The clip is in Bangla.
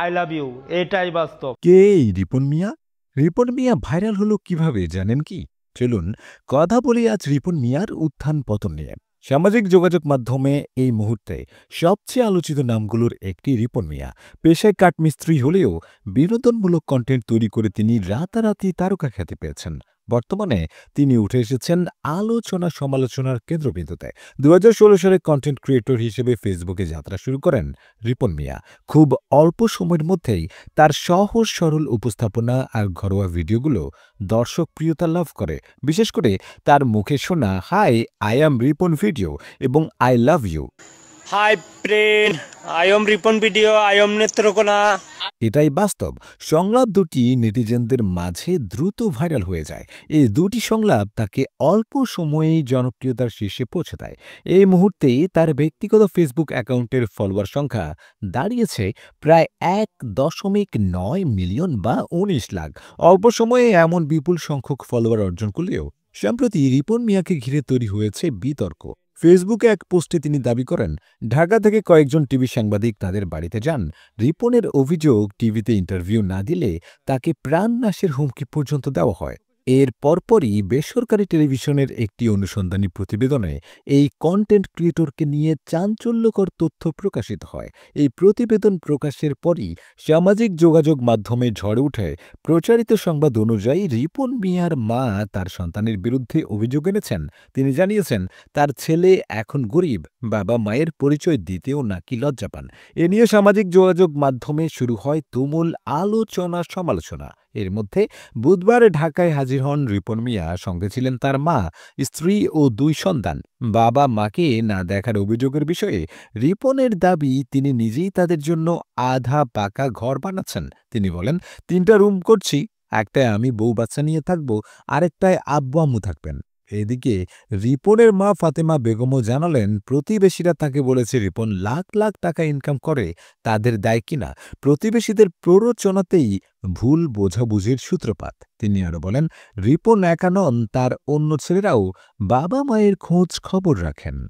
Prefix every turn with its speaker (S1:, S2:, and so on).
S1: আই লাভ ইউ, এটাই বাস্তব।
S2: কে এই রিপন মিয়া? রিপন মিয়া ভাইরাল হলো কিভাবে জানেন কি? চলুন কথা বলি আজ রিপন মিয়ার উত্থান পতন নিয়ে। সামাজিক যোগাযোগ মাধ্যমে এই মুহূর্তে সবচেয়ে আলোচিত নামগুলোর একটি রিপন মিয়া। পেশায় কাঠমিস্ত্রি হলেও বিনোদনমূলক কন্টেন্ট তৈরি করে তিনি রাতারাতি তারকা খ্যাতি পেয়েছেন। বর্তমানে তিনি উঠে এসেছেন আলোচনা সমালোচনার কেন্দ্রবিন্দুতে। ২০১৬ সালে কন্টেন্ট ক্রিয়েটর হিসেবে ফেসবুকে যাত্রা শুরু করেন রিপন মিয়া। খুব অল্প সময়ের মধ্যেই তার সহজ সরল উপস্থাপনা আর ঘরোয়া ভিডিওগুলো দর্শক প্রিয়তা লাভ করে। বিশেষ করে তার মুখে শোনা hi I am Ripon video এবং I love you
S3: hi friend, I am Ripon video, I am Netrokona.
S2: এটাই বাস্তব। সংলাপ দুটি নেটিজেনদের মাঝে দ্রুত ভাইরাল হয়ে যায়। এই দুটি সংলাপ তাকে অল্প সময়েই জনপ্রিয়তার শীর্ষে পৌঁছে দেয়। এই মুহূর্তেই তার ব্যক্তিগত ফেসবুক অ্যাকাউন্টের ফলোয়ার সংখ্যা দাঁড়িয়েছে প্রায় ১.৯ মিলিয়ন বা ১৯ লাখ। অল্প সময়ে এমন বিপুল সংখ্যক ফলোয়ার অর্জন করলেও সম্প্রতি রিপন মিয়াকে ঘিরে তৈরি হয়েছে বিতর্ক। ফেসবুকে এক পোস্টে তিনি দাবি করেন, ঢাকা থেকে কয়েকজন টিভি সাংবাদিক তাদের বাড়িতে যান। রিপনের অভিযোগ, টিভিতে ইন্টারভিউ না দিলে তাকে প্রাণনাশের হুমকি পর্যন্ত দেওয়া হয়। এর পরপরই বেসরকারি টেলিভিশনের একটি অনুসন্ধানী প্রতিবেদনে এই কন্টেন্ট ক্রিয়েটরকে নিয়ে চাঞ্চল্যকর তথ্য প্রকাশিত হয়। এই প্রতিবেদন প্রকাশের পরই সামাজিক যোগাযোগ মাধ্যমে ঝড়ে ওঠে প্রচারিত সংবাদ অনুযায়ী রিপন মিয়ার মা তার সন্তানের বিরুদ্ধে অভিযোগ এনেছেন। তিনি জানিয়েছেন তার ছেলে এখন গরিব, বাবা মায়ের পরিচয় দিতেও নাকি লজ্জা পান। এ নিয়ে সামাজিক যোগাযোগ মাধ্যমে শুরু হয় তুমুল আলোচনা সমালোচনা। এর মধ্যে বুধবার ঢাকায় হাজির হন রিপন মিয়া। সঙ্গে ছিলেন তার মা, স্ত্রী ও ২ সন্তান। বাবা মাকে না দেখার অভিযোগের বিষয়ে রিপনের দাবি, তিনি নিজেই তাদের জন্য আধা পাকা ঘর বানাচ্ছেন। তিনি বলেন, ৩টা রুম করছি, একটায় আমি বউ বাচ্চা নিয়ে থাকব, আরেকটায় আব্বু আম্মু থাকবেন। এদিকে রিপনের মা ফাতেমা বেগমও জানালেন, প্রতিবেশীরা তাকে বলেছে রিপন লাখ লাখ টাকা ইনকাম করে, তাদের দায় কিনা। প্রতিবেশীদের প্ররোচনাতেই ভুল বোঝাবুঝির সূত্রপাত। তিনি আরো বলেন, রিপন একা নন, তার অন্য ছেলেরাও বাবা মায়ের খোঁজ খবর রাখেন।